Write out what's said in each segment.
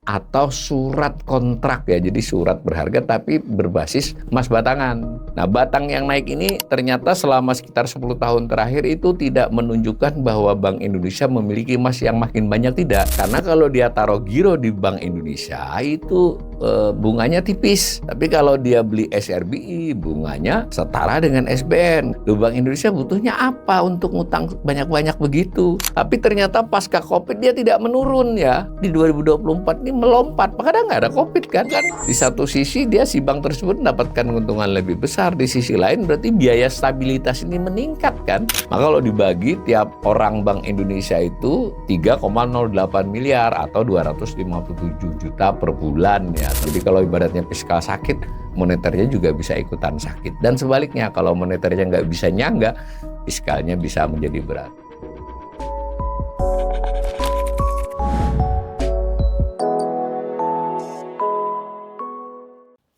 atau surat kontrak ya. Jadi surat berharga tapi berbasis emas batangan. Nah, batang yang naik ini ternyata selama sekitar 10 tahun terakhir itu tidak menunjukkan bahwa Bank Indonesia memiliki emas yang makin banyak, tidak. Karena kalau dia taruh giro di Bank Indonesia itu bunganya tipis. Tapi kalau dia beli SRBI, bunganya setara dengan SBN. Loh, Bank Indonesia butuhnya apa untuk ngutang banyak-banyak begitu? Tapi ternyata pasca COVID dia tidak menurun ya. Di 2024 ini melompat, padahal nggak ada COVID kan. Di satu sisi dia si bank tersebut mendapatkan keuntungan lebih besar, di sisi lain berarti biaya stabilitas ini meningkat kan. Maka kalau dibagi tiap orang Bank Indonesia itu 3,08 miliar atau 257 juta per bulan ya. Jadi kalau ibaratnya fiskal sakit, moneternya juga bisa ikutan sakit. Dan sebaliknya kalau moneternya nggak bisa nyangga, fiskalnya bisa menjadi berat.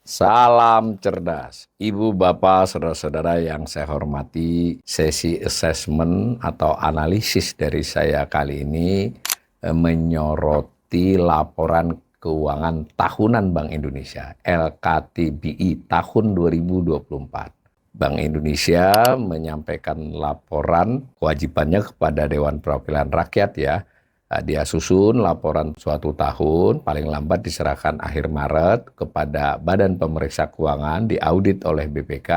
Salam cerdas, Ibu, Bapak, Saudara-saudara yang saya hormati. Sesi assessment atau analisis dari saya kali ini menyoroti laporan keuangan tahunan Bank Indonesia, LKTBI tahun 2024. Bank Indonesia menyampaikan laporan kewajibannya kepada Dewan Perwakilan Rakyat ya. Dia susun laporan suatu tahun, paling lambat diserahkan akhir Maret kepada Badan Pemeriksa Keuangan, diaudit oleh BPK.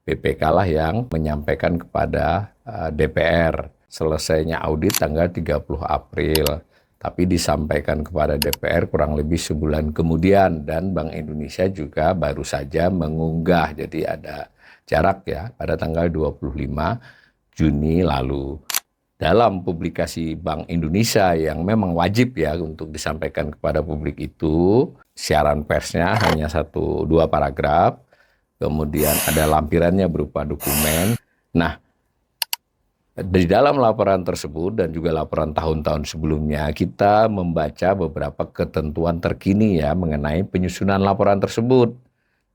BPK lah yang menyampaikan kepada DPR. Selesainya audit tanggal 30 April. Tapi disampaikan kepada DPR kurang lebih sebulan kemudian. Dan Bank Indonesia juga baru saja mengunggah. Jadi ada jarak ya pada tanggal 25 Juni lalu. Dalam publikasi Bank Indonesia yang memang wajib ya untuk disampaikan kepada publik itu, siaran persnya hanya 1-2 paragraf, kemudian ada lampirannya berupa dokumen. Nah, di dalam laporan tersebut dan juga laporan tahun-tahun sebelumnya, kita membaca beberapa ketentuan terkini ya mengenai penyusunan laporan tersebut.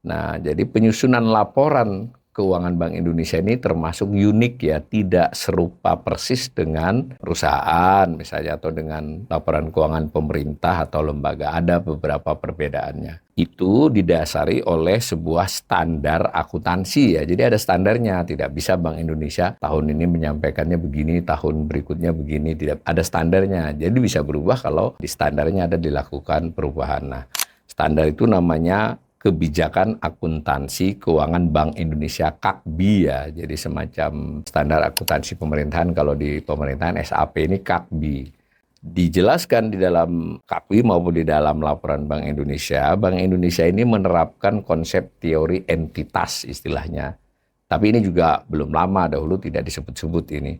Nah, jadi penyusunan laporan keuangan Bank Indonesia ini termasuk unik ya, tidak serupa persis dengan perusahaan misalnya atau dengan laporan keuangan pemerintah atau lembaga. Ada beberapa perbedaannya. Itu didasari oleh sebuah standar akuntansi ya. Jadi ada standarnya, tidak bisa Bank Indonesia tahun ini menyampaikannya begini, tahun berikutnya begini, tidak ada standarnya. Jadi bisa berubah kalau di standarnya ada dilakukan perubahan. Nah, standar itu namanya Kebijakan Akuntansi Keuangan Bank Indonesia KAKBI ya. Jadi semacam standar akuntansi pemerintahan, kalau di pemerintahan SAP ini KAKBI. Dijelaskan di dalam KAKBI maupun di dalam laporan Bank Indonesia ini menerapkan konsep teori entitas istilahnya. Tapi ini juga belum lama, dahulu tidak disebut-sebut ini.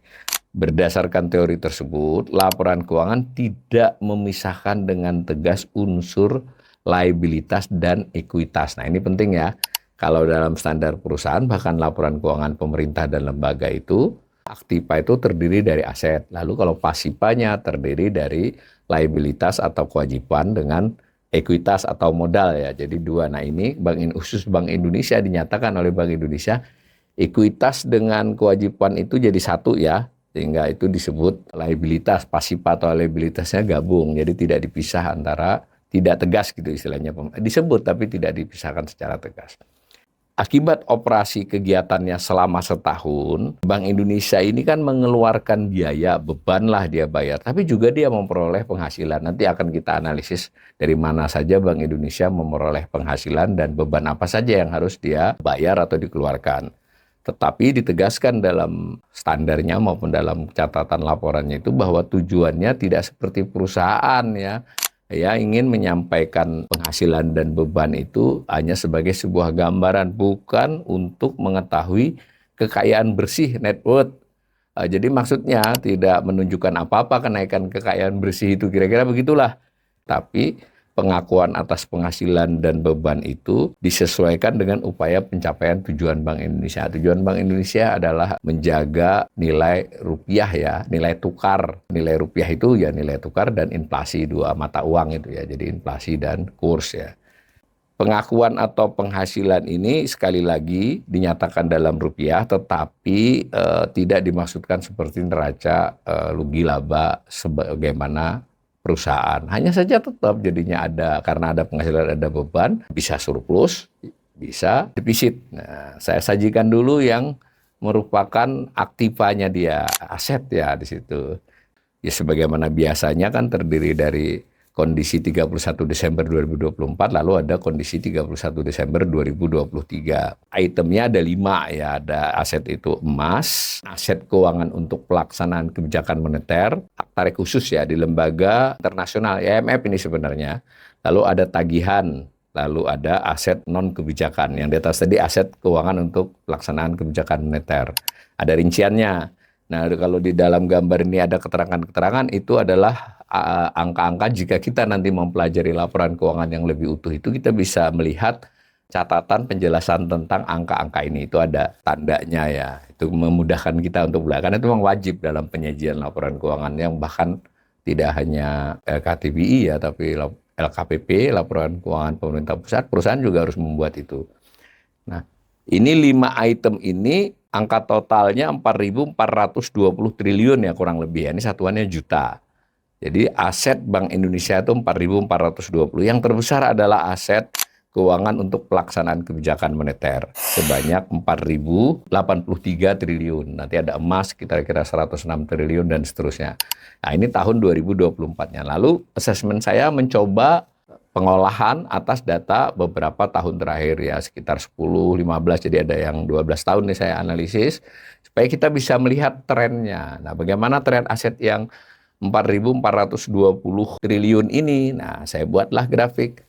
Berdasarkan teori tersebut, laporan keuangan tidak memisahkan dengan tegas unsur liabilitas dan ekuitas. Nah, ini penting ya. Kalau dalam standar perusahaan, bahkan laporan keuangan pemerintah dan lembaga itu, aktiva itu terdiri dari aset. Lalu kalau pasifanya terdiri dari liabilitas atau kewajiban dengan ekuitas atau modal ya. Jadi dua. Nah, ini khusus Bank Indonesia dinyatakan oleh Bank Indonesia, ekuitas dengan kewajiban itu jadi satu ya. Sehingga itu disebut liabilitas, pasifa atau liabilitasnya gabung. Jadi tidak dipisah antara, tidak tegas gitu istilahnya, disebut tapi tidak dipisahkan secara tegas. Akibat operasi kegiatannya selama setahun, Bank Indonesia ini kan mengeluarkan biaya, beban lah dia bayar, tapi juga dia memperoleh penghasilan. Nanti akan kita analisis dari mana saja Bank Indonesia memperoleh penghasilan dan beban apa saja yang harus dia bayar atau dikeluarkan. Tetapi ditegaskan dalam standarnya maupun dalam catatan laporannya itu bahwa tujuannya tidak seperti perusahaan ya ingin menyampaikan penghasilan dan beban itu hanya sebagai sebuah gambaran, bukan untuk mengetahui kekayaan bersih, net worth. Jadi maksudnya tidak menunjukkan apa-apa kenaikan kekayaan bersih itu, kira-kira begitulah. Tapi pengakuan atas penghasilan dan beban itu disesuaikan dengan upaya pencapaian tujuan Bank Indonesia. Tujuan Bank Indonesia adalah menjaga nilai rupiah ya, nilai tukar. Nilai rupiah itu ya nilai tukar dan inflasi, dua mata uang itu ya, jadi inflasi dan kurs ya. Pengakuan atau penghasilan ini sekali lagi dinyatakan dalam rupiah, tetapi tidak dimaksudkan seperti neraca rugi laba sebagaimana perusahaan. Hanya saja tetap jadinya karena ada penghasilan, ada beban, bisa surplus, bisa defisit. Nah, saya sajikan dulu yang merupakan aktivanya dia, aset ya di situ. Ya sebagaimana biasanya kan terdiri dari kondisi 31 Desember 2024, lalu ada kondisi 31 Desember 2023. Itemnya ada 5 ya, ada aset itu emas, aset keuangan untuk pelaksanaan kebijakan moneter, tarik khusus ya di lembaga internasional, IMF ini sebenarnya. Lalu ada tagihan, lalu ada aset non kebijakan. Yang di atas tadi aset keuangan untuk pelaksanaan kebijakan moneter. Ada rinciannya. Nah, kalau di dalam gambar ini ada keterangan-keterangan, itu adalah angka-angka. Jika kita nanti mempelajari laporan keuangan yang lebih utuh, itu kita bisa melihat catatan penjelasan tentang angka-angka ini. Itu ada tandanya ya. Itu memudahkan kita untuk belajar. Karena itu memang wajib dalam penyajian laporan keuangan yang bahkan tidak hanya LKTBI ya, tapi LKPP, laporan keuangan pemerintah pusat, perusahaan juga harus membuat itu. Nah, ini 5 item ini angka totalnya 4.420 triliun ya kurang lebih. Ini satuannya juta. Jadi aset Bank Indonesia itu 4.420. Yang terbesar adalah aset keuangan untuk pelaksanaan kebijakan moneter sebanyak 4.083 triliun. Nanti ada emas kira-kira 106 triliun dan seterusnya. Nah, ini tahun 2024-nya. Lalu asesmen saya mencoba pengolahan atas data beberapa tahun terakhir ya, sekitar 10, 15, jadi ada yang 12 tahun nih saya analisis, supaya kita bisa melihat trennya. Nah, bagaimana tren aset yang 4.420 triliun ini? Nah, saya buatlah grafik.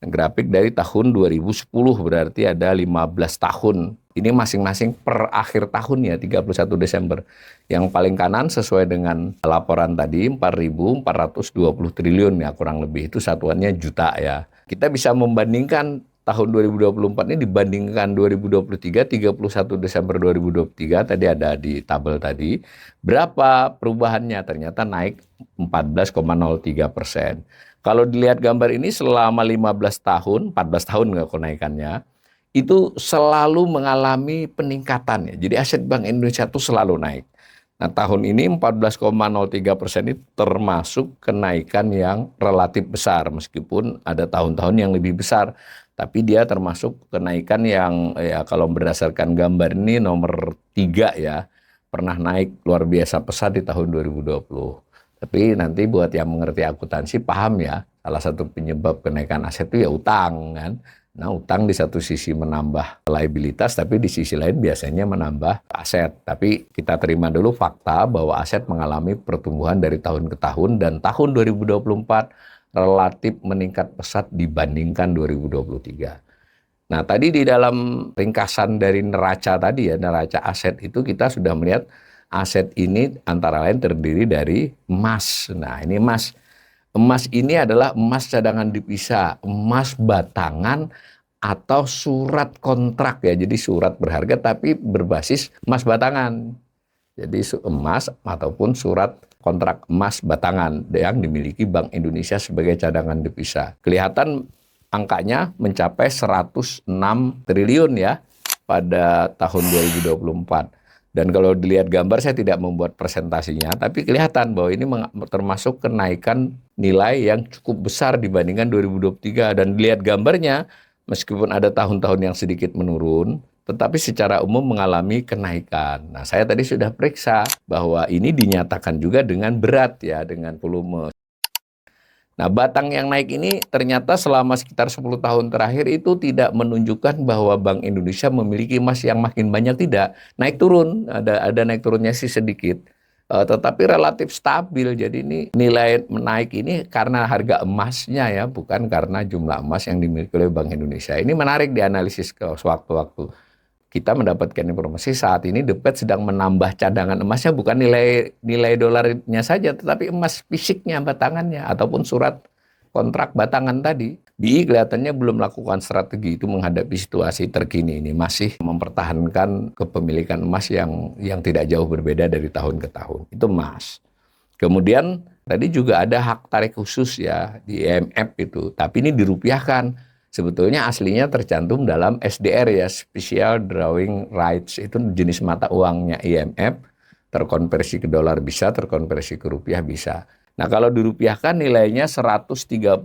Grafik dari tahun 2010, berarti ada 15 tahun. Ini masing-masing per akhir tahun ya, 31 Desember. Yang paling kanan sesuai dengan laporan tadi, 4.420 triliun ya kurang lebih. Itu satuannya juta ya. Kita bisa membandingkan tahun 2024 ini dibandingkan 2023, 31 Desember 2023, tadi ada di tabel tadi. Berapa perubahannya? Ternyata naik 14,03%. Kalau dilihat gambar ini selama 15 tahun, 14 tahun nggak kenaikannya, itu selalu mengalami peningkatan ya. Jadi aset Bank Indonesia itu selalu naik. Nah, tahun ini 14,03% itu termasuk kenaikan yang relatif besar, meskipun ada tahun-tahun yang lebih besar. Tapi dia termasuk kenaikan yang ya kalau berdasarkan gambar ini nomor 3 ya, pernah naik luar biasa pesat di tahun 2020. Tapi nanti buat yang mengerti akuntansi paham ya, salah satu penyebab kenaikan aset itu ya utang kan. Nah, utang di satu sisi menambah liabilitas, tapi di sisi lain biasanya menambah aset. Tapi kita terima dulu fakta bahwa aset mengalami pertumbuhan dari tahun ke tahun, dan tahun 2024 relatif meningkat pesat dibandingkan 2023. Nah, tadi di dalam ringkasan dari neraca tadi ya, neraca aset itu kita sudah melihat aset ini antara lain terdiri dari emas. Nah, ini emas. Emas ini adalah emas cadangan devisa, emas batangan atau surat kontrak ya. Jadi surat berharga tapi berbasis emas batangan. Jadi emas ataupun surat kontrak emas batangan yang dimiliki Bank Indonesia sebagai cadangan devisa. Kelihatan angkanya mencapai 106 triliun ya pada tahun 2024. Dan kalau dilihat gambar, saya tidak membuat presentasinya, tapi kelihatan bahwa ini termasuk kenaikan nilai yang cukup besar dibandingkan 2023. Dan dilihat gambarnya, meskipun ada tahun-tahun yang sedikit menurun, tetapi secara umum mengalami kenaikan. Nah, saya tadi sudah periksa bahwa ini dinyatakan juga dengan berat ya, dengan volume. Nah, batang yang naik ini ternyata selama sekitar 10 tahun terakhir itu tidak menunjukkan bahwa Bank Indonesia memiliki emas yang makin banyak, tidak. Naik turun, ada naik turunnya sih sedikit, tetapi relatif stabil. Jadi ini nilai menaik ini karena harga emasnya ya, bukan karena jumlah emas yang dimiliki oleh Bank Indonesia. Ini menarik dianalisis ke sewaktu-waktu. Kita mendapatkan informasi saat ini The Fed sedang menambah cadangan emasnya, bukan nilai dolarnya saja, tetapi emas fisiknya, batangannya, ataupun surat kontrak batangan tadi. BI kelihatannya belum melakukan strategi itu menghadapi situasi terkini ini, masih mempertahankan kepemilikan emas yang tidak jauh berbeda dari tahun ke tahun. Itu emas. Kemudian tadi juga ada hak tarik khusus ya di IMF itu, tapi ini dirupiahkan. Sebetulnya aslinya tercantum dalam SDR ya, Special Drawing Rights, itu jenis mata uangnya IMF, terkonversi ke dolar bisa, terkonversi ke rupiah bisa. Nah, kalau dirupiahkan nilainya 133,5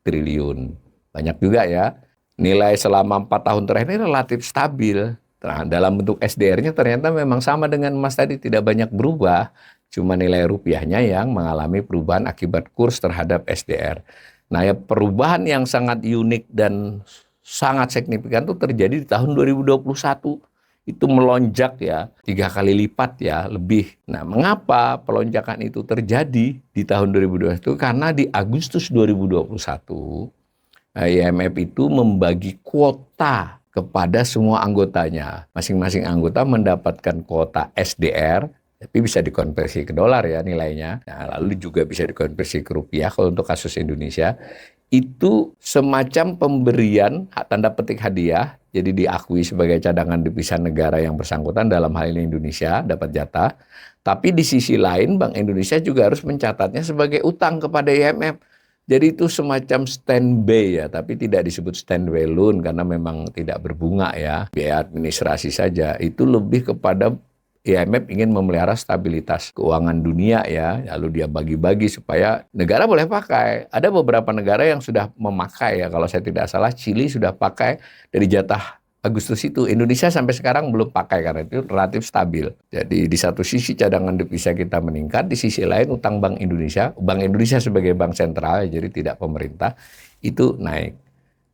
triliun. Banyak juga ya. Nilai selama 4 tahun terakhir ini relatif stabil. Nah, dalam bentuk SDR-nya ternyata memang sama dengan emas tadi, tidak banyak berubah. Cuma nilai rupiahnya yang mengalami perubahan akibat kurs terhadap SDR. Nah, ya perubahan yang sangat unik dan sangat signifikan itu terjadi di tahun 2021. Itu melonjak ya 3 kali lipat ya lebih. Nah, mengapa pelonjakan itu terjadi di tahun 2021? Itu karena di Agustus 2021 IMF itu membagi kuota kepada semua anggotanya. Masing-masing anggota mendapatkan kuota SDR, tapi bisa dikonversi ke dolar ya nilainya. Nah, lalu juga bisa dikonversi ke rupiah kalau untuk kasus Indonesia. Itu semacam pemberian tanda petik hadiah, jadi diakui sebagai cadangan devisa negara yang bersangkutan, dalam hal ini Indonesia dapat jatah. Tapi di sisi lain Bank Indonesia juga harus mencatatnya sebagai utang kepada IMF. Jadi itu semacam standby ya, tapi tidak disebut standby loan karena memang tidak berbunga ya, biaya administrasi saja. Itu lebih kepada IMF ingin memelihara stabilitas keuangan dunia ya, lalu dia bagi-bagi supaya negara boleh pakai. Ada beberapa negara yang sudah memakai ya, kalau saya tidak salah Chili sudah pakai dari jatah Agustus itu. Indonesia sampai sekarang belum pakai karena itu relatif stabil. Jadi di satu sisi cadangan devisa kita meningkat, di sisi lain utang Bank Indonesia sebagai bank sentral, jadi tidak pemerintah, itu naik.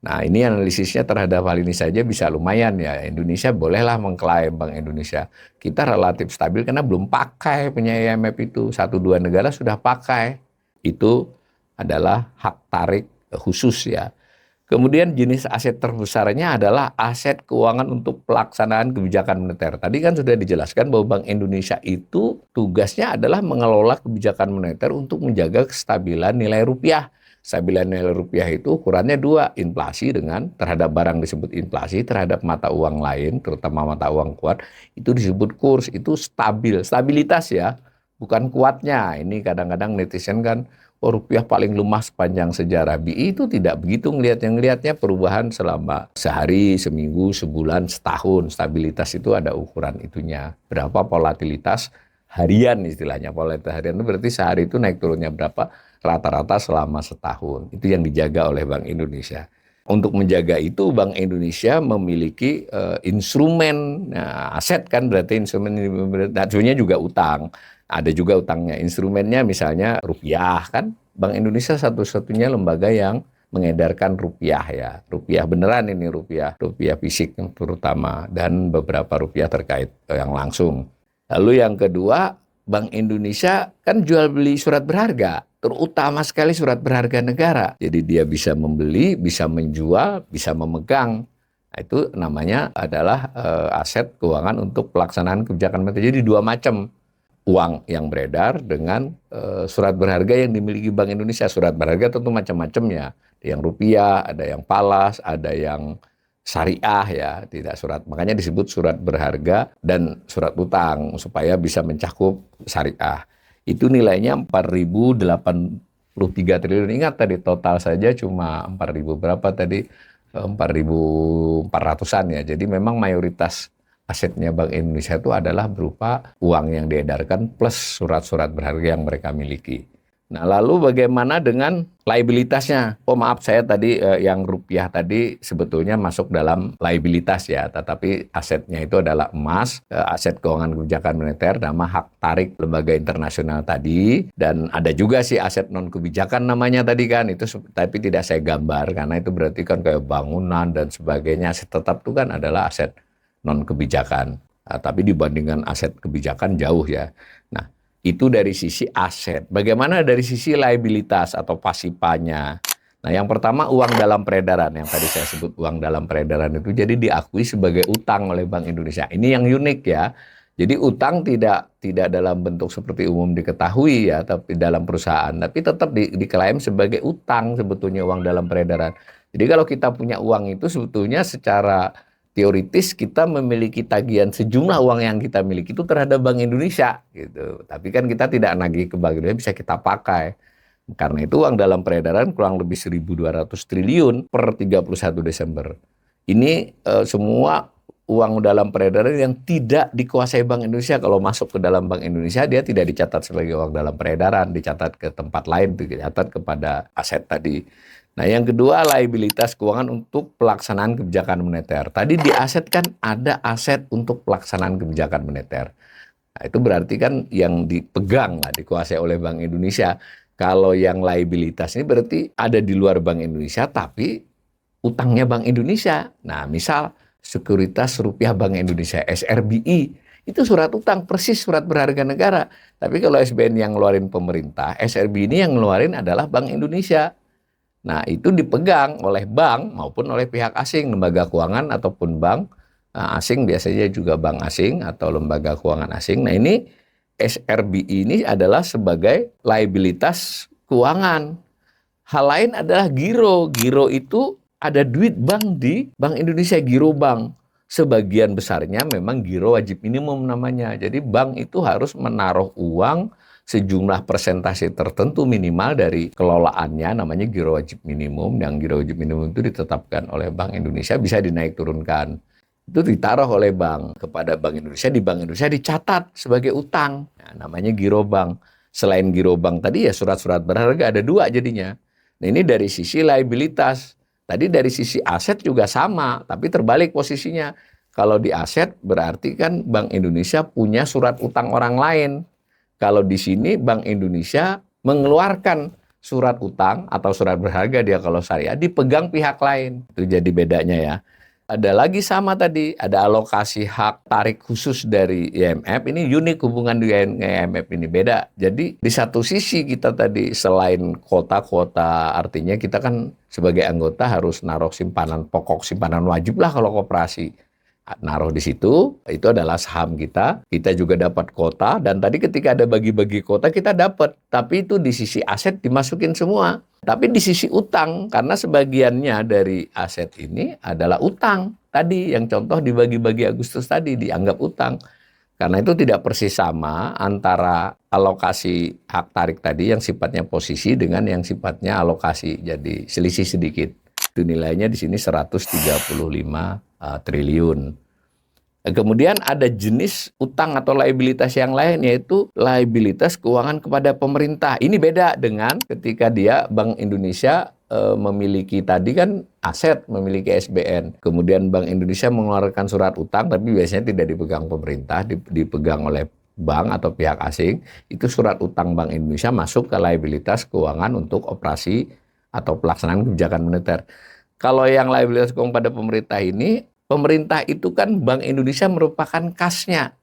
Nah, ini analisisnya terhadap hal ini saja bisa lumayan ya. Indonesia bolehlah mengklaim Bank Indonesia. Kita relatif stabil karena belum pakai punya IMF itu. 1-2 negara sudah pakai. Itu adalah hak tarik khusus ya. Kemudian jenis aset terbesarnya adalah aset keuangan untuk pelaksanaan kebijakan moneter. Tadi kan sudah dijelaskan bahwa Bank Indonesia itu tugasnya adalah mengelola kebijakan moneter untuk menjaga kestabilan nilai rupiah. Kestabilan nilai rupiah itu ukurannya dua, inflasi dengan terhadap barang disebut inflasi, terhadap mata uang lain, terutama mata uang kuat, itu disebut kurs, itu stabil. Stabilitas ya, bukan kuatnya. Ini kadang-kadang netizen kan, oh, rupiah paling lemah sepanjang sejarah. BI itu tidak begitu ngelihatnya perubahan selama sehari, seminggu, sebulan, setahun. Stabilitas itu ada ukuran itunya. Berapa volatilitas harian istilahnya. Volatilitas harian itu berarti sehari itu naik turunnya berapa, rata-rata selama setahun. Itu yang dijaga oleh Bank Indonesia. Untuk menjaga itu Bank Indonesia memiliki instrumen, nah, aset kan berarti instrumen, acuannya juga utang. Ada juga utangnya, instrumennya misalnya rupiah kan. Bank Indonesia satu-satunya lembaga yang mengedarkan rupiah ya. Rupiah beneran ini, rupiah fisik terutama, dan beberapa rupiah terkait yang langsung. Lalu yang kedua, Bank Indonesia kan jual beli surat berharga, terutama sekali surat berharga negara. Jadi dia bisa membeli, bisa menjual, bisa memegang. Nah, itu namanya adalah aset keuangan untuk pelaksanaan kebijakan moneter. Jadi dua macam, uang yang beredar dengan surat berharga yang dimiliki Bank Indonesia. Surat berharga tentu macam-macamnya. Ada yang rupiah, ada yang falas, ada yang syariah ya, tidak surat. Makanya disebut surat berharga dan surat utang supaya bisa mencakup syariah. Itu nilainya 4.083 triliun. Ingat tadi total saja cuma 4.000 berapa tadi? 4.400-an ya. Jadi memang mayoritas asetnya Bank Indonesia itu adalah berupa uang yang diedarkan plus surat-surat berharga yang mereka miliki. Nah, lalu bagaimana dengan liabilitasnya? Oh maaf, saya tadi yang rupiah tadi sebetulnya masuk dalam liabilitas ya, tetapi asetnya itu adalah emas, aset keuangan kebijakan moneter, nama hak tarik lembaga internasional tadi, dan ada juga sih aset non kebijakan namanya tadi kan, itu tapi tidak saya gambar karena itu berarti kan kayak bangunan dan sebagainya. Aset tetap itu kan adalah aset non kebijakan, tapi dibandingkan aset kebijakan jauh ya. Nah, itu dari sisi aset. Bagaimana dari sisi liabilitas atau pasipanya? Nah, yang pertama uang dalam peredaran, yang tadi saya sebut uang dalam peredaran itu jadi diakui sebagai utang oleh Bank Indonesia. Ini yang unik ya. Jadi utang tidak dalam bentuk seperti umum diketahui ya, tapi dalam perusahaan, tapi tetap diklaim sebagai utang sebetulnya uang dalam peredaran. Jadi kalau kita punya uang itu sebetulnya secara teoritis kita memiliki tagihan sejumlah uang yang kita miliki itu terhadap Bank Indonesia gitu. Tapi kan kita tidak nagih ke Bank Indonesia, bisa kita pakai. Karena itu uang dalam peredaran kurang lebih 1.200 triliun per 31 Desember. Ini semua uang dalam peredaran yang tidak dikuasai Bank Indonesia. Kalau masuk ke dalam Bank Indonesia, dia tidak dicatat sebagai uang dalam peredaran, dicatat ke tempat lain, dicatat kepada aset tadi. Nah, yang kedua, liabilitas keuangan untuk pelaksanaan kebijakan moneter. Tadi di aset kan ada aset untuk pelaksanaan kebijakan moneter. Nah, itu berarti kan yang dipegang, dikuasai oleh Bank Indonesia. Kalau yang liabilitas ini berarti ada di luar Bank Indonesia, tapi utangnya Bank Indonesia. Nah, misal Sekuritas Rupiah Bank Indonesia, SRBI, itu surat utang, persis surat berharga negara. Tapi kalau SBN yang ngeluarin pemerintah, SRBI ini yang ngeluarin adalah Bank Indonesia. Nah, itu dipegang oleh bank maupun oleh pihak asing, lembaga keuangan ataupun bank asing, biasanya juga bank asing atau lembaga keuangan asing. Nah, ini SRBI ini adalah sebagai liabilitas keuangan. Hal lain adalah giro. Giro itu ada duit bank di Bank Indonesia, giro bank. Sebagian besarnya memang giro wajib minimum namanya. Jadi bank itu harus menaruh uang sejumlah persentase tertentu minimal dari kelolaannya, namanya giro wajib minimum. Yang giro wajib minimum itu ditetapkan oleh Bank Indonesia, bisa dinaik turunkan. Itu ditaruh oleh bank kepada Bank Indonesia, di Bank Indonesia dicatat sebagai utang. Nah, namanya giro bank. Selain giro bank tadi ya surat-surat berharga, ada dua jadinya. Nah, ini dari sisi liabilitas. Tadi dari sisi aset juga sama, tapi terbalik posisinya. Kalau di aset berarti kan Bank Indonesia punya surat utang orang lain. Kalau di sini Bank Indonesia mengeluarkan surat utang atau surat berharga, dia kalau syariah dipegang pihak lain. Itu jadi bedanya ya. Ada lagi sama tadi, ada alokasi hak tarik khusus dari IMF. Ini unik hubungan dengan IMF ini, beda. Jadi di satu sisi kita tadi selain kuota-kuota, artinya kita kan sebagai anggota harus naruh simpanan pokok, simpanan wajib lah kalau koperasi. Naruh di situ, itu adalah saham kita. Kita juga dapat kuota, dan tadi ketika ada bagi-bagi kuota kita dapat. Tapi itu di sisi aset dimasukin semua. Tapi di sisi utang, karena sebagiannya dari aset ini adalah utang. Tadi yang contoh dibagi-bagi Agustus tadi dianggap utang. Karena itu tidak persis sama antara alokasi hak tarik tadi yang sifatnya posisi dengan yang sifatnya alokasi. Jadi selisih sedikit. Itu nilainya di sini 135 triliun. Kemudian ada jenis utang atau liabilitas yang lain, yaitu liabilitas keuangan kepada pemerintah. Ini beda dengan ketika dia Bank Indonesia memiliki tadi kan aset, memiliki SBN. Kemudian Bank Indonesia mengeluarkan surat utang, tapi biasanya tidak dipegang pemerintah, dipegang oleh bank atau pihak asing. Itu surat utang Bank Indonesia masuk ke liabilitas keuangan untuk operasi atau pelaksanaan kebijakan moneter. Kalau yang liabilitas keuangan pada pemerintah ini, pemerintah itu kan Bank Indonesia merupakan kasnya.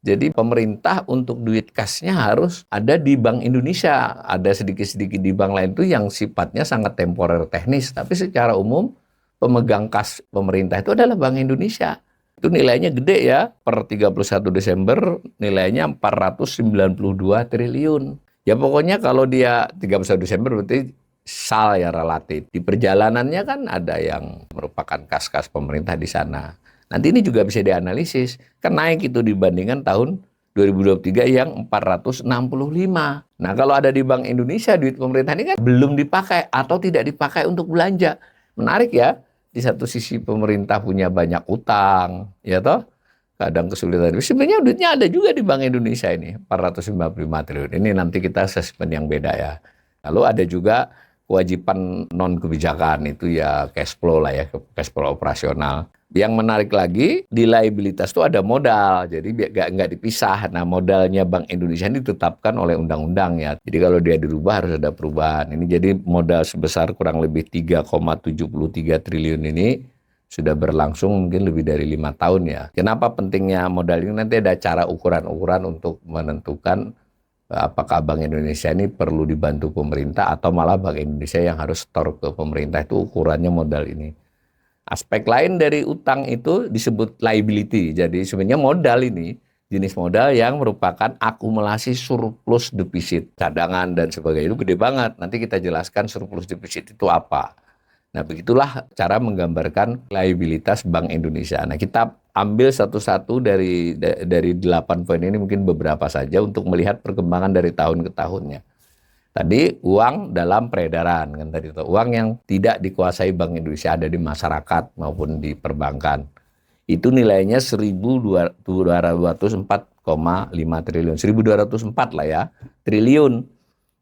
Jadi pemerintah untuk duit kasnya harus ada di Bank Indonesia. Ada sedikit-sedikit di bank lain itu yang sifatnya sangat temporer teknis. Tapi secara umum pemegang kas pemerintah itu adalah Bank Indonesia. Itu nilainya gede ya. Per 31 Desember nilainya 492 triliun. Ya pokoknya kalau dia 31 Desember berarti sal ya relatif. Di perjalanannya kan ada yang merupakan kas-kas pemerintah di sana. Nanti ini juga bisa dianalisis. Kan naik itu dibandingkan tahun 2023 yang 465. Nah kalau ada di Bank Indonesia, duit pemerintah ini kan belum dipakai atau tidak dipakai untuk belanja. Menarik ya. Di satu sisi pemerintah punya banyak utang, ya toh? Kadang kesulitan. Sebenarnya duitnya ada juga di Bank Indonesia ini, 455 triliun. Ini nanti kita assessment yang beda ya. Lalu ada juga kewajiban non kebijakan, itu ya cash flow lah ya, cash flow operasional. Yang menarik lagi di liabilitas itu ada modal, jadi nggak dipisah. Nah modalnya Bank Indonesia ini ditetapkan oleh undang-undang ya. Jadi kalau dia dirubah harus ada perubahan. Ini jadi modal sebesar kurang lebih 3,73 triliun ini sudah berlangsung mungkin lebih dari 5 tahun ya. Kenapa pentingnya modal ini? Nanti ada cara ukuran-ukuran untuk menentukan apakah Bank Indonesia ini perlu dibantu pemerintah atau malah Bank Indonesia yang harus store ke pemerintah. Itu ukurannya modal ini. Aspek lain dari utang itu disebut liability. Jadi sebenarnya modal ini jenis modal yang merupakan akumulasi surplus defisit, cadangan dan sebagainya. Itu gede banget. Nanti kita jelaskan surplus defisit itu apa. Nah begitulah cara menggambarkan liabilitas Bank Indonesia. Nah kita ambil satu-satu dari 8 poin ini, mungkin beberapa saja untuk melihat perkembangan dari tahun ke tahunnya. Tadi uang dalam peredaran, kan tadi itu uang yang tidak dikuasai Bank Indonesia, ada di masyarakat maupun di perbankan. itu nilainya 1.204,5 triliun, 1.204 lah ya, triliun.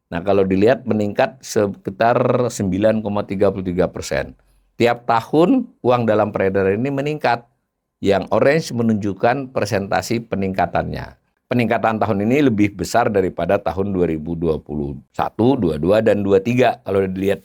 Nah, kalau dilihat meningkat sekitar 9,33%. Tiap tahun uang dalam peredaran ini meningkat. Yang orange menunjukkan presentasi peningkatannya. Peningkatan tahun ini lebih besar daripada tahun 2021, 22, dan 23 kalau dilihat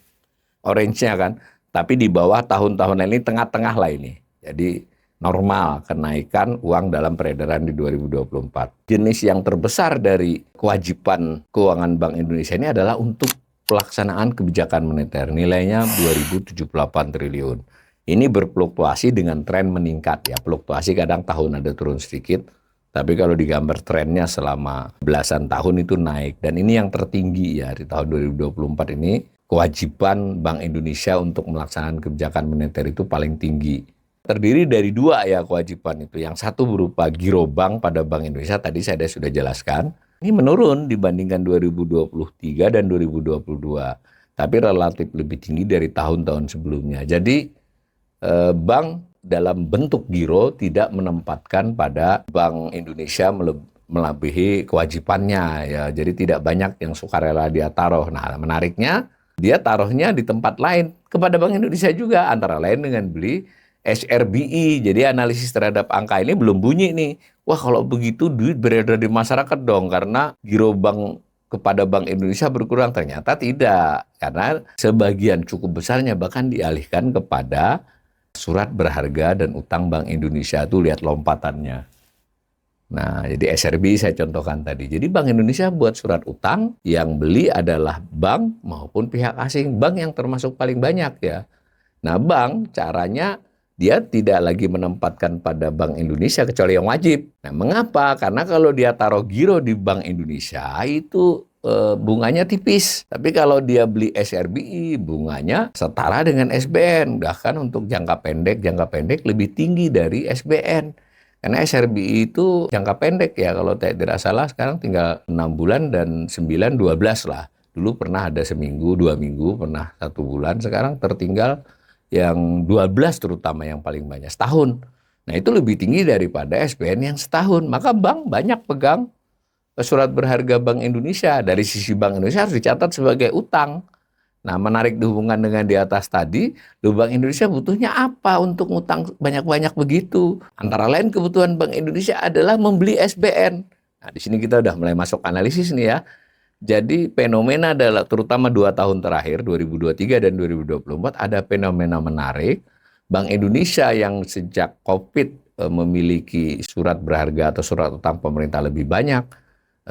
orange-nya kan. Tapi di bawah tahun-tahun ini tengah-tengah lah ini. Jadi normal kenaikan uang dalam peredaran di 2024. Jenis yang terbesar dari kewajiban keuangan Bank Indonesia ini adalah untuk pelaksanaan kebijakan moneter. Nilainya 2.078 triliun. Ini berfluktuasi dengan tren meningkat ya. Fluktuasi kadang tahun ada turun sedikit, tapi kalau digambar trennya selama belasan tahun itu naik. Dan ini yang tertinggi ya di tahun 2024 ini. Kewajiban Bank Indonesia untuk melaksanakan kebijakan moneter itu paling tinggi. Terdiri dari dua ya kewajiban itu. Yang satu berupa giro bank pada Bank Indonesia, tadi saya sudah jelaskan. Ini menurun dibandingkan 2023 dan 2022. Tapi relatif lebih tinggi dari tahun-tahun sebelumnya. Jadi bank dalam bentuk giro tidak menempatkan pada Bank Indonesia melebihi kewajibannya ya. Jadi tidak banyak yang sukarela dia taruh. Nah, menariknya dia taruhnya di tempat lain kepada Bank Indonesia juga, antara lain dengan beli SRBI. Jadi analisis terhadap angka ini belum bunyi nih. Wah, kalau begitu duit beredar di masyarakat dong, karena giro bank kepada Bank Indonesia berkurang. Ternyata tidak, karena sebagian cukup besarnya bahkan dialihkan kepada surat berharga dan utang Bank Indonesia. Tuh lihat lompatannya. Nah, jadi SRBI saya contohkan tadi. Jadi Bank Indonesia buat surat utang, yang beli adalah bank maupun pihak asing. Bank yang termasuk paling banyak ya. Nah, bank caranya dia tidak lagi menempatkan pada Bank Indonesia kecuali yang wajib. Nah, mengapa? Karena kalau dia taruh giro di Bank Indonesia itu bunganya tipis. Tapi kalau dia beli SRBI, bunganya setara dengan SBN. Bahkan untuk jangka pendek lebih tinggi dari SBN. Karena SRBI itu jangka pendek ya, kalau tidak salah sekarang tinggal 6 bulan dan 9, 12 lah. Dulu pernah ada seminggu, 2 minggu, pernah 1 bulan. Sekarang tertinggal yang 12 terutama yang paling banyak, setahun. Nah itu lebih tinggi daripada SBN yang setahun. Maka bank banyak pegang surat berharga Bank Indonesia. Dari sisi Bank Indonesia harus dicatat sebagai utang. Nah, menarik dihubungkan dengan di atas tadi, Bank Indonesia butuhnya apa untuk utang banyak-banyak begitu? Antara lain kebutuhan Bank Indonesia adalah membeli SBN. Nah, di sini kita udah mulai masuk analisis nih ya. Jadi fenomena adalah terutama 2 tahun terakhir, 2023 dan 2024, ada fenomena menarik. Bank Indonesia yang sejak COVID memiliki surat berharga atau surat utang pemerintah lebih banyak.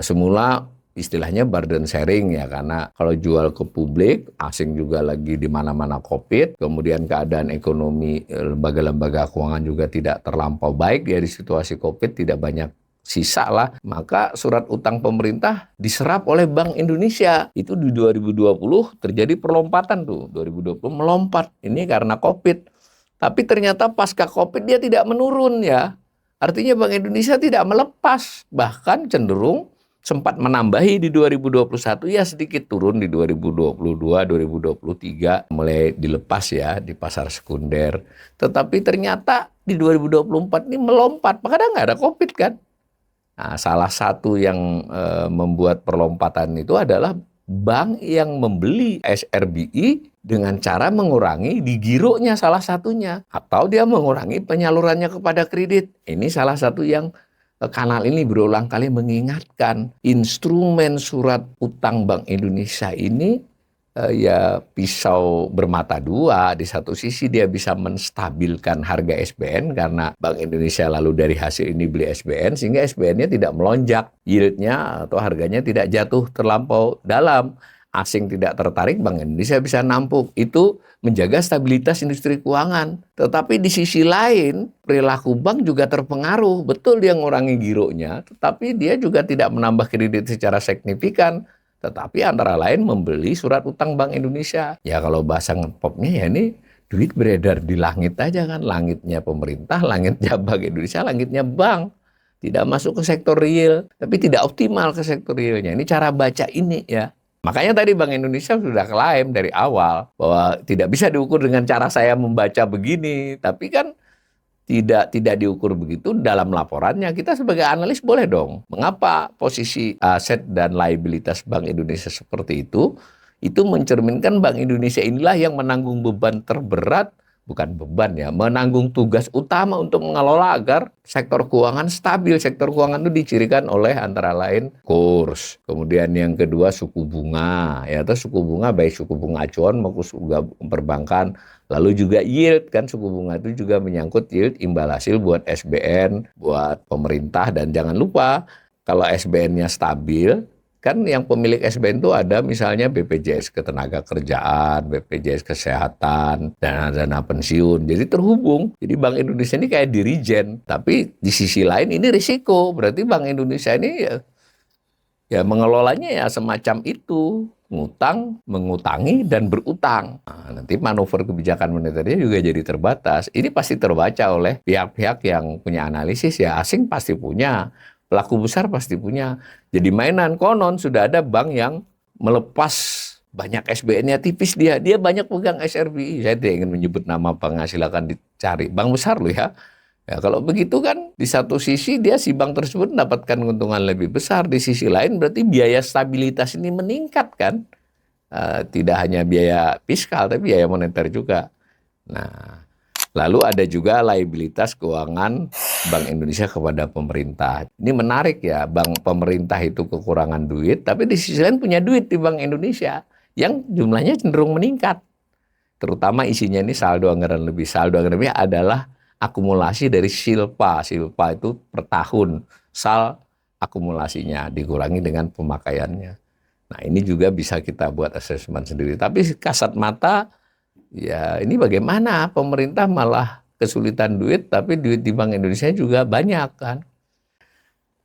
Semula istilahnya burden sharing ya, karena kalau jual ke publik, asing juga lagi di mana-mana COVID, kemudian keadaan ekonomi lembaga-lembaga keuangan juga tidak terlampau baik ya di situasi COVID, tidak banyak sisa lah, maka surat utang pemerintah diserap oleh Bank Indonesia. Itu di 2020 terjadi perlompatan tuh, 2020 melompat, ini karena COVID. Tapi ternyata pasca COVID dia tidak menurun ya, artinya Bank Indonesia tidak melepas, bahkan cenderung sempat menambahi di 2021, ya sedikit turun di 2022, 2023 mulai dilepas ya di pasar sekunder. Tetapi ternyata di 2024 ini melompat, padahal nggak ada COVID kan. Nah, salah satu yang membuat perlompatan itu adalah bank yang membeli SRBI dengan cara mengurangi di gironya salah satunya, atau dia mengurangi penyalurannya kepada kredit. Ini salah satu yang kanal ini berulang kali mengingatkan, instrumen surat utang Bank Indonesia ini ya pisau bermata dua. Di satu sisi dia bisa menstabilkan harga SBN karena Bank Indonesia lalu dari hasil ini beli SBN, sehingga SBN-nya tidak melonjak, yield-nya atau harganya tidak jatuh terlampau dalam. Asing tidak tertarik, Bank Indonesia bisa nampung. Itu menjaga stabilitas industri keuangan. Tetapi di sisi lain, perilaku bank juga terpengaruh. Betul dia ngurangi gironya, tetapi dia juga tidak menambah kredit secara signifikan. Tetapi antara lain membeli surat utang Bank Indonesia. Ya kalau bahasa ngepopnya ya ini duit beredar di langit aja kan. Langitnya pemerintah, langitnya Bank Indonesia, langitnya bank. Tidak masuk ke sektor real, tapi tidak optimal ke sektor realnya. Ini cara baca ini ya. Makanya tadi Bank Indonesia sudah klaim dari awal bahwa tidak bisa diukur dengan cara saya membaca begini. Tapi kan tidak diukur begitu dalam laporannya, kita sebagai analis boleh dong. Mengapa posisi aset dan liabilitas Bank Indonesia seperti itu mencerminkan Bank Indonesia inilah yang menanggung beban terberat, bukan beban ya, menanggung tugas utama untuk mengelola agar sektor keuangan stabil. Sektor keuangan itu dicirikan oleh antara lain kurs, kemudian yang kedua suku bunga, ya, atau suku bunga baik suku bunga acuan maupun suku bunga perbankan, lalu juga yield, kan suku bunga itu juga menyangkut yield imbal hasil buat SBN, buat pemerintah, dan jangan lupa kalau SBN-nya stabil, kan yang pemilik SBN itu ada misalnya BPJS Ketenagakerjaan, BPJS Kesehatan, dana-dana pensiun. Jadi terhubung. Jadi Bank Indonesia ini kayak dirijen. Tapi di sisi lain ini risiko. Berarti Bank Indonesia ini ya mengelolanya ya semacam itu. Ngutang, mengutangi, dan berutang. Nah, nanti manuver kebijakan moneternya juga jadi terbatas. Ini pasti terbaca oleh pihak-pihak yang punya analisis, ya asing pasti punya. Pelaku besar pasti punya. Jadi mainan, konon sudah ada bank yang melepas banyak SBN-nya tipis dia. Dia banyak pegang SRBI. Saya tidak ingin menyebut nama bank, silakan dicari. Bank besar loh ya. Ya kalau begitu kan di satu sisi dia si bank tersebut mendapatkan keuntungan lebih besar. Di sisi lain berarti biaya stabilitas ini meningkat kan. Tidak hanya biaya fiskal tapi biaya moneter juga. Nah, lalu ada juga liabilitas keuangan Bank Indonesia kepada pemerintah. Ini menarik ya, bank pemerintah itu kekurangan duit, tapi di sisi lain punya duit di Bank Indonesia yang jumlahnya cenderung meningkat. Terutama isinya ini saldo anggaran lebih. Saldo anggaran lebih adalah akumulasi dari silpa. Silpa itu per tahun, sal akumulasinya dikurangi dengan pemakaiannya. Nah ini juga bisa kita buat asesmen sendiri. Tapi kasat mata, ya ini bagaimana pemerintah malah kesulitan duit, tapi duit di Bank Indonesia juga banyak kan.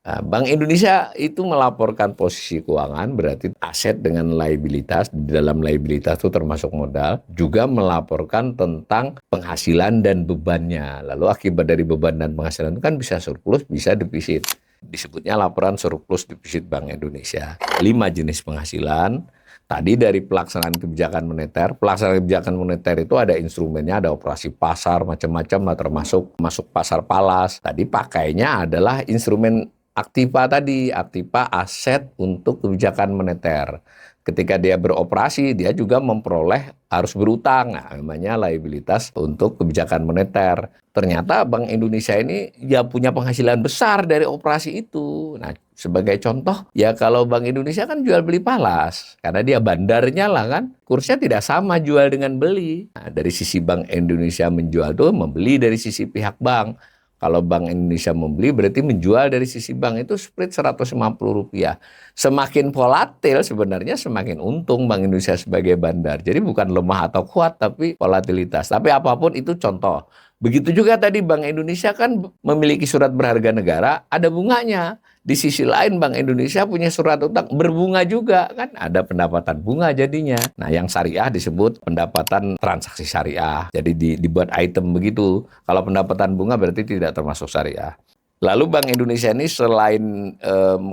Nah, Bank Indonesia itu melaporkan posisi keuangan, berarti aset dengan liabilitas. Di dalam liabilitas itu termasuk modal, juga melaporkan tentang penghasilan dan bebannya. Lalu akibat dari beban dan penghasilan itu kan bisa surplus, bisa defisit. Disebutnya laporan surplus defisit Bank Indonesia. 5 jenis penghasilan. Tadi dari pelaksanaan kebijakan moneter. Pelaksanaan kebijakan moneter itu ada instrumennya, ada operasi pasar, macam-macam lah, termasuk masuk pasar palas. Tadi pakainya adalah instrumen Aktiva tadi, Aktiva aset untuk kebijakan moneter. Ketika dia beroperasi, dia juga memperoleh harus berutang. Nah, namanya liabilitas untuk kebijakan moneter. Ternyata Bank Indonesia ini ya punya penghasilan besar dari operasi itu. Nah, sebagai contoh, ya kalau Bank Indonesia kan jual beli palas. Karena dia bandarnya lah kan, kursnya tidak sama jual dengan beli. Nah, dari sisi Bank Indonesia menjual tuh membeli dari sisi pihak bank. Kalau Bank Indonesia membeli berarti menjual dari sisi bank itu spread Rp150. Semakin volatil sebenarnya semakin untung Bank Indonesia sebagai bandar. Jadi bukan lemah atau kuat tapi volatilitas. Tapi apapun itu contoh. Begitu juga tadi Bank Indonesia kan memiliki surat berharga negara, ada bunganya. Di sisi lain Bank Indonesia punya surat utang berbunga juga kan, ada pendapatan bunga jadinya. Nah yang syariah disebut pendapatan transaksi syariah. Jadi dibuat item begitu. Kalau pendapatan bunga berarti tidak termasuk syariah. Lalu Bank Indonesia ini selain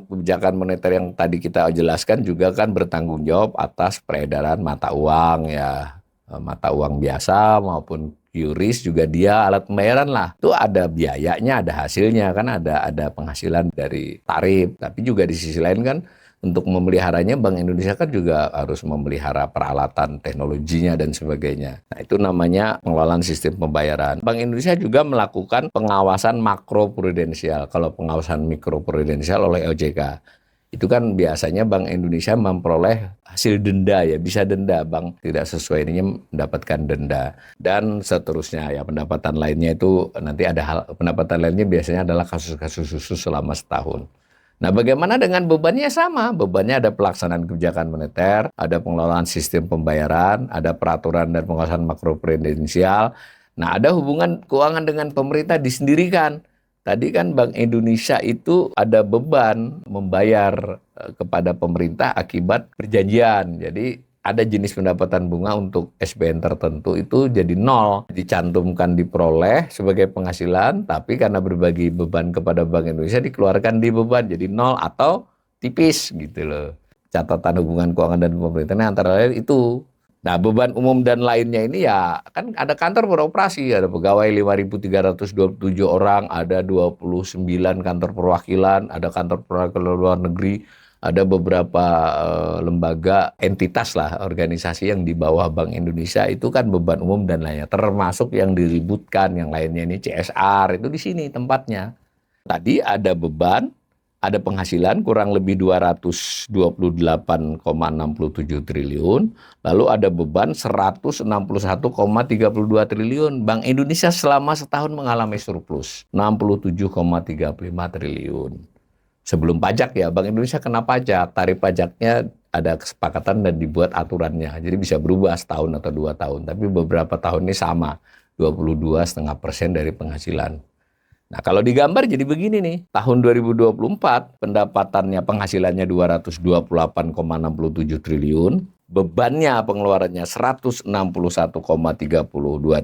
kebijakan moneter yang tadi kita jelaskan juga kan bertanggung jawab atas peredaran mata uang ya. Mata uang biasa maupun QRIS juga dia alat pembayaran lah. Itu ada biayanya, ada hasilnya kan, ada penghasilan dari tarif. Tapi juga di sisi lain kan untuk memeliharanya Bank Indonesia kan juga harus memelihara peralatan teknologinya dan sebagainya. Nah itu namanya pengelolaan sistem pembayaran. Bank Indonesia juga melakukan pengawasan makroprudensial. Kalau pengawasan mikroprudensial oleh OJK. Itu kan biasanya Bank Indonesia memperoleh hasil denda ya, bisa denda, bank tidak sesuai ini mendapatkan denda dan seterusnya ya. Pendapatan lainnya itu nanti ada hal, pendapatan lainnya biasanya adalah kasus-kasus khusus selama setahun. Nah bagaimana dengan bebannya? Sama, bebannya ada pelaksanaan kebijakan moneter, ada pengelolaan sistem pembayaran, ada peraturan dan pengawasan makroprudensial. Nah ada hubungan keuangan dengan pemerintah disendirikan. Tadi kan Bank Indonesia itu ada beban membayar kepada pemerintah akibat perjanjian. Jadi ada jenis pendapatan bunga untuk SBN tertentu itu jadi nol. Dicantumkan diperoleh sebagai penghasilan, tapi karena berbagi beban kepada Bank Indonesia dikeluarkan di beban jadi nol atau tipis gitu loh. Catatan hubungan keuangan dan pemerintah antara lain itu. Nah, beban umum dan lainnya ini ya kan ada kantor beroperasi, ada pegawai 5.327 orang, ada 29 kantor perwakilan, ada kantor perwakilan luar negeri, ada beberapa lembaga, entitas lah, organisasi yang di bawah Bank Indonesia itu kan beban umum dan lainnya, termasuk yang diributkan, yang lainnya ini CSR, itu di sini tempatnya. Tadi ada beban, ada penghasilan kurang lebih 228,67 triliun, lalu ada beban 161,32 triliun. Bank Indonesia selama setahun mengalami surplus 67,35 triliun. Sebelum pajak ya, Bank Indonesia kena pajak, tarif pajaknya ada kesepakatan dan dibuat aturannya. Jadi bisa berubah setahun atau 2 tahun, tapi beberapa tahun ini sama, 22,5% dari penghasilan. Nah, kalau digambar jadi begini nih. Tahun 2024 pendapatannya, penghasilannya 228,67 triliun, bebannya pengeluarannya 161,32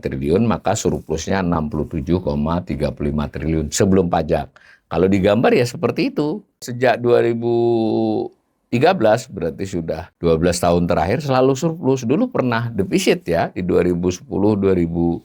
triliun, maka surplusnya 67,35 triliun sebelum pajak. Kalau digambar ya seperti itu. Sejak 2013 berarti sudah 12 tahun terakhir selalu surplus. Dulu pernah defisit ya di 2010, 2011.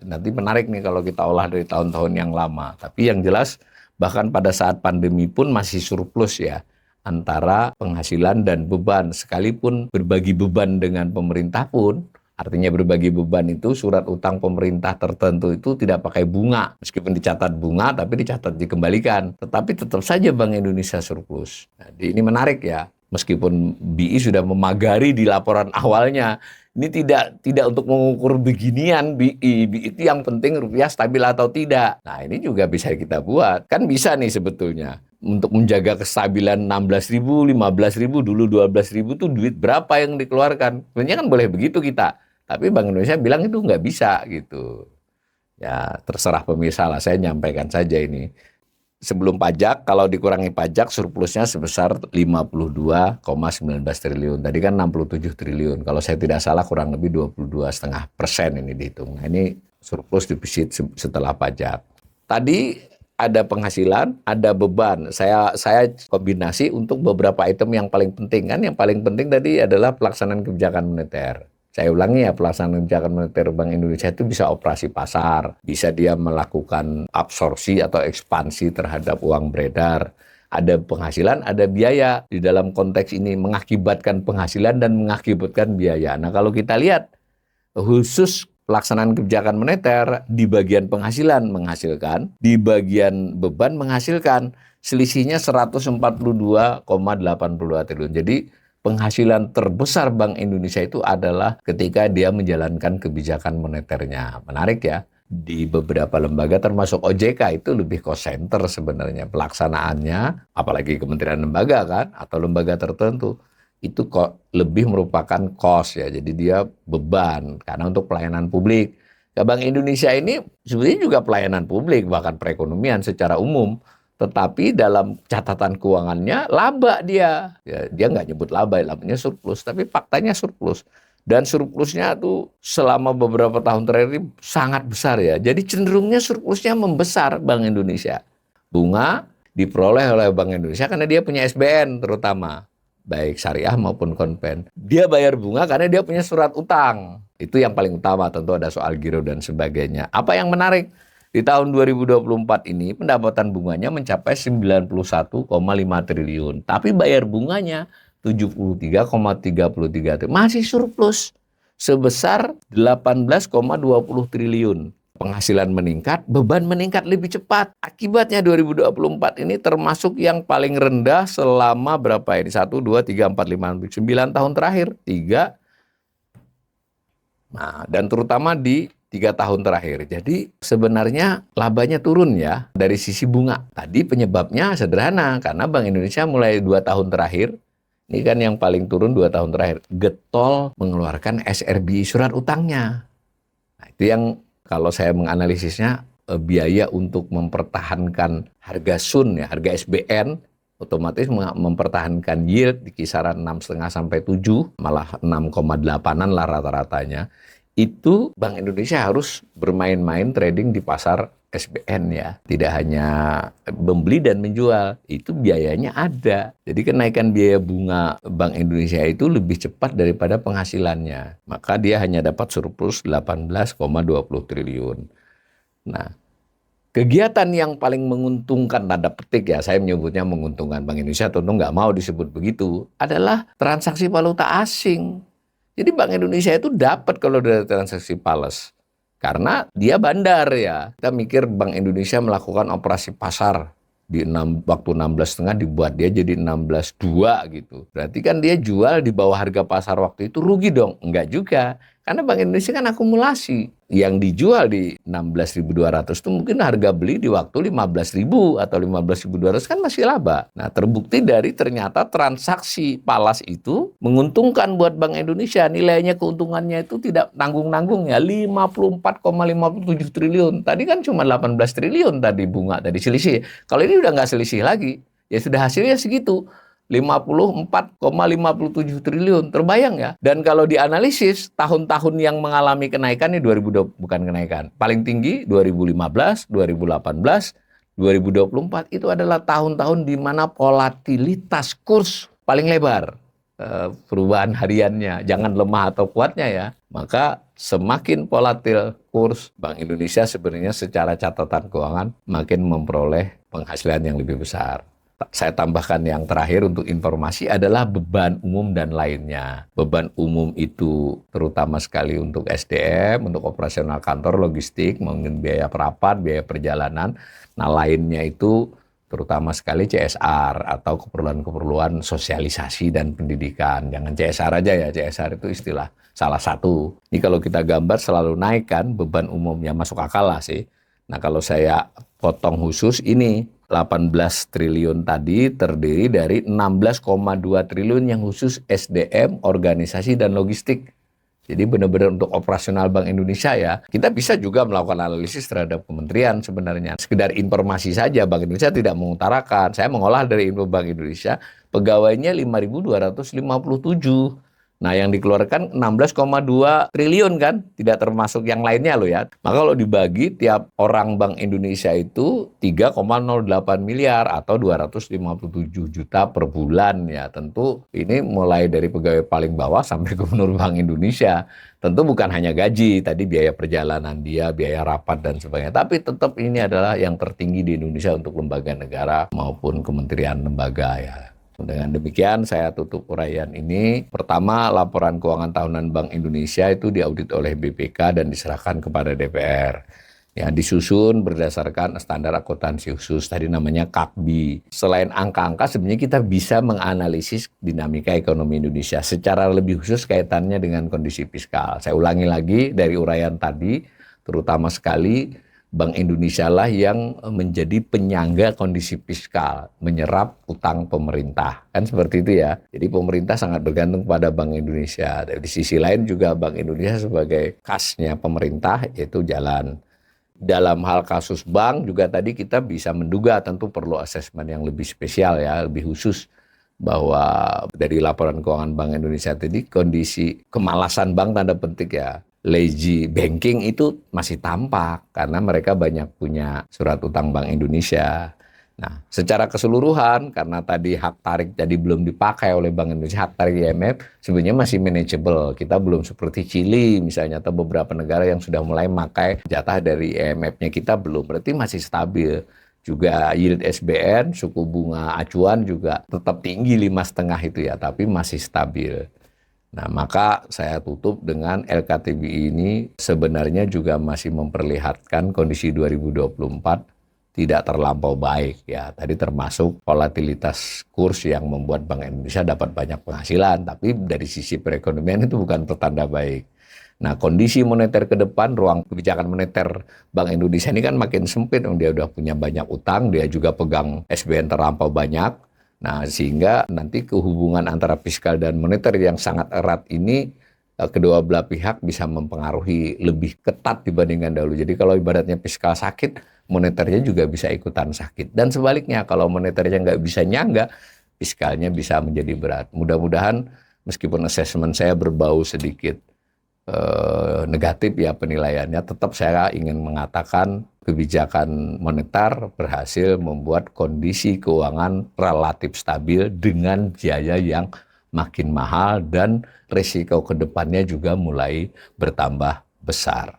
Nanti menarik nih kalau kita olah dari tahun-tahun yang lama. Tapi yang jelas bahkan pada saat pandemi pun masih surplus ya. Antara penghasilan dan beban. Sekalipun berbagi beban dengan pemerintah pun, artinya berbagi beban itu surat utang pemerintah tertentu itu tidak pakai bunga. Meskipun dicatat bunga, tapi dicatat dikembalikan. Tetapi tetap saja Bank Indonesia surplus. Nah, ini menarik ya. Meskipun BI sudah memagari di laporan awalnya, ini tidak untuk mengukur beginian BI. BI itu yang penting rupiah stabil atau tidak. Nah, ini juga bisa kita buat. Kan bisa nih sebetulnya. Untuk menjaga kestabilan 16.000, 15.000, dulu 12.000 tuh duit berapa yang dikeluarkan. Sebenarnya kan boleh begitu kita. Tapi Bank Indonesia bilang itu nggak bisa gitu. Ya terserah pemirsa lah, saya nyampaikan saja ini. Sebelum pajak, kalau dikurangi pajak surplusnya sebesar 52,19 triliun. Tadi kan 67 triliun. Kalau saya tidak salah kurang lebih 22,5% ini dihitung. Nah, ini surplus defisit setelah pajak. Tadi ada penghasilan, ada beban. Saya kombinasi untuk beberapa item yang paling penting. Kan yang paling penting tadi adalah pelaksanaan kebijakan moneter. Saya ulangi ya, pelaksanaan kebijakan moneter Bank Indonesia itu bisa operasi pasar, bisa dia melakukan absorpsi atau ekspansi terhadap uang beredar. Ada penghasilan, ada biaya. Di dalam konteks ini mengakibatkan penghasilan dan mengakibatkan biaya. Nah, kalau kita lihat khusus pelaksanaan kebijakan moneter di bagian penghasilan menghasilkan, di bagian beban menghasilkan, selisihnya 142,82 triliun. Jadi penghasilan terbesar Bank Indonesia itu adalah ketika dia menjalankan kebijakan moneternya. Menarik ya, di beberapa lembaga termasuk OJK itu lebih cost center sebenarnya pelaksanaannya, apalagi kementerian lembaga kan, atau lembaga tertentu. Itu kok lebih merupakan cost ya, jadi dia beban karena untuk pelayanan publik. Ya, Bank Indonesia ini sebenarnya juga pelayanan publik, bahkan perekonomian secara umum. Tetapi dalam catatan keuangannya laba dia. Ya, dia nggak nyebut laba, labanya surplus. Tapi faktanya surplus. Dan surplusnya tuh selama beberapa tahun terakhir ini sangat besar ya. Jadi cenderungnya surplusnya membesar Bank Indonesia. Bunga diperoleh oleh Bank Indonesia karena dia punya SBN terutama. Baik syariah maupun konven. Dia bayar bunga karena dia punya surat utang. Itu yang paling utama, tentu ada soal giro dan sebagainya. Apa yang menarik? Di tahun 2024 ini pendapatan bunganya mencapai 91,5 triliun. Tapi bayar bunganya 73,33 triliun. Masih surplus sebesar 18,20 triliun. Penghasilan meningkat, beban meningkat lebih cepat. Akibatnya 2024 ini termasuk yang paling rendah selama berapa ini? 1, 2, 3, 4, 5, 9 tahun terakhir. 3. Nah, dan terutama di 3 tahun terakhir. Jadi sebenarnya labanya turun ya dari sisi bunga. Tadi penyebabnya sederhana karena Bank Indonesia mulai 2 tahun terakhir, ini kan yang paling turun 2 tahun terakhir, getol mengeluarkan SRBI surat utangnya. Nah, itu yang kalau saya menganalisisnya biaya untuk mempertahankan harga SUN ya, harga SBN otomatis mempertahankan yield di kisaran 6,5 sampai 7, malah 6,8-an lah rata-ratanya. Itu Bank Indonesia harus bermain-main trading di pasar SBN ya. Tidak hanya membeli dan menjual, itu biayanya ada. Jadi kenaikan biaya bunga Bank Indonesia itu lebih cepat daripada penghasilannya. Maka dia hanya dapat surplus 18,20 triliun. Nah, kegiatan yang paling menguntungkan tanda petik ya, saya menyebutnya menguntungkan, Bank Indonesia tentu nggak mau disebut begitu, adalah transaksi valuta asing. Jadi Bank Indonesia itu dapat kalau dari transaksi falas. Karena dia bandar ya. Kita mikir Bank Indonesia melakukan operasi pasar di waktu 16,5 dibuat dia jadi 16,2 gitu. Berarti kan dia jual di bawah harga pasar waktu itu, rugi dong? Enggak juga. Karena Bank Indonesia kan akumulasi. Yang dijual di 16.200 itu mungkin harga beli di waktu 15.000 atau 15.200 kan masih laba. Nah, terbukti dari ternyata transaksi falas itu menguntungkan buat Bank Indonesia. Nilainya, keuntungannya itu tidak nanggung-nanggung ya, 54,57 triliun. Tadi kan cuma 18 triliun tadi bunga tadi selisih. Kalau ini udah nggak selisih lagi. Ya sudah, hasilnya segitu. 54,57 triliun. Terbayang ya? Dan kalau dianalisis, tahun-tahun yang mengalami kenaikan ini 2020, bukan kenaikan. Paling tinggi 2015, 2018, 2024 itu adalah tahun-tahun di mana volatilitas kurs paling lebar. Perubahan hariannya, jangan lemah atau kuatnya ya. Maka semakin volatil kurs, Bank Indonesia sebenarnya secara catatan keuangan makin memperoleh penghasilan yang lebih besar. Saya tambahkan yang terakhir untuk informasi adalah beban umum dan lainnya. Beban umum itu terutama sekali untuk SDM, untuk operasional kantor, logistik, mungkin biaya perapat, biaya perjalanan. Nah, lainnya itu terutama sekali CSR atau keperluan-keperluan sosialisasi dan pendidikan. Jangan CSR aja ya, CSR itu istilah salah satu. Ini kalau kita gambar selalu naik kan beban umumnya, masuk akal lah sih. Nah, kalau saya potong khusus ini, 18 triliun tadi terdiri dari 16,2 triliun yang khusus SDM, organisasi, dan logistik. Jadi benar-benar untuk operasional Bank Indonesia ya. Kita bisa juga melakukan analisis terhadap kementerian sebenarnya. Sekedar informasi saja, Bank Indonesia tidak mengutarakan. Saya mengolah dari info Bank Indonesia, pegawainya 5.257. Nah, yang dikeluarkan 16,2 triliun kan, tidak termasuk yang lainnya loh ya. Maka kalau dibagi, tiap orang Bank Indonesia itu 3,08 miliar atau 257 juta per bulan ya. Tentu ini mulai dari pegawai paling bawah sampai gubernur Bank Indonesia. Tentu bukan hanya gaji, tadi biaya perjalanan dia, biaya rapat dan sebagainya. Tapi tetap ini adalah yang tertinggi di Indonesia untuk lembaga negara maupun kementerian lembaga ya. Dengan demikian saya tutup uraian ini. Pertama, laporan keuangan tahunan Bank Indonesia itu diaudit oleh BPK dan diserahkan kepada DPR. Ya, disusun berdasarkan standar akuntansi khusus, tadi namanya KAKBI. Selain angka-angka, sebenarnya kita bisa menganalisis dinamika ekonomi Indonesia secara lebih khusus kaitannya dengan kondisi fiskal. Saya ulangi lagi dari uraian tadi, terutama sekali Bank Indonesia lah yang menjadi penyangga kondisi fiskal, menyerap utang pemerintah. Kan seperti itu ya. Jadi pemerintah sangat bergantung pada Bank Indonesia. Dari sisi lain juga Bank Indonesia sebagai kasnya pemerintah itu jalan. Dalam hal kasus bank juga tadi kita bisa menduga tentu perlu asesmen yang lebih spesial ya, lebih khusus. Bahwa dari laporan keuangan Bank Indonesia tadi kondisi kemalasan bank tanda petik ya. Lazy banking itu masih tampak karena mereka banyak punya surat utang Bank Indonesia. Nah, secara keseluruhan karena tadi hak tarik jadi belum dipakai oleh Bank Indonesia, hak tarik IMF sebenarnya masih manageable. Kita belum seperti Chili misalnya atau beberapa negara yang sudah mulai memakai jatah dari IMF-nya, kita belum. Berarti masih stabil. Juga yield SBN, suku bunga acuan juga tetap tinggi 5,5 itu ya, tapi masih stabil. Nah, maka saya tutup dengan LKTBI ini sebenarnya juga masih memperlihatkan kondisi 2024 tidak terlampau baik ya. Tadi termasuk volatilitas kurs yang membuat Bank Indonesia dapat banyak penghasilan, tapi dari sisi perekonomian itu bukan pertanda baik. Nah, kondisi moneter ke depan, ruang kebijakan moneter Bank Indonesia ini kan makin sempit. Dia udah punya banyak utang, dia juga pegang SBN terlampau banyak. Nah, sehingga nanti kehubungan antara fiskal dan moneter yang sangat erat ini kedua belah pihak bisa mempengaruhi lebih ketat dibandingkan dahulu. Jadi kalau ibaratnya fiskal sakit, moneternya juga bisa ikutan sakit. Dan sebaliknya, kalau moneternya nggak bisa nyangga, fiskalnya bisa menjadi berat. Mudah-mudahan meskipun asesmen saya berbau sedikit negatif ya penilaiannya, tetap saya ingin mengatakan kebijakan moneter berhasil membuat kondisi keuangan relatif stabil dengan biaya yang makin mahal dan risiko ke depannya juga mulai bertambah besar.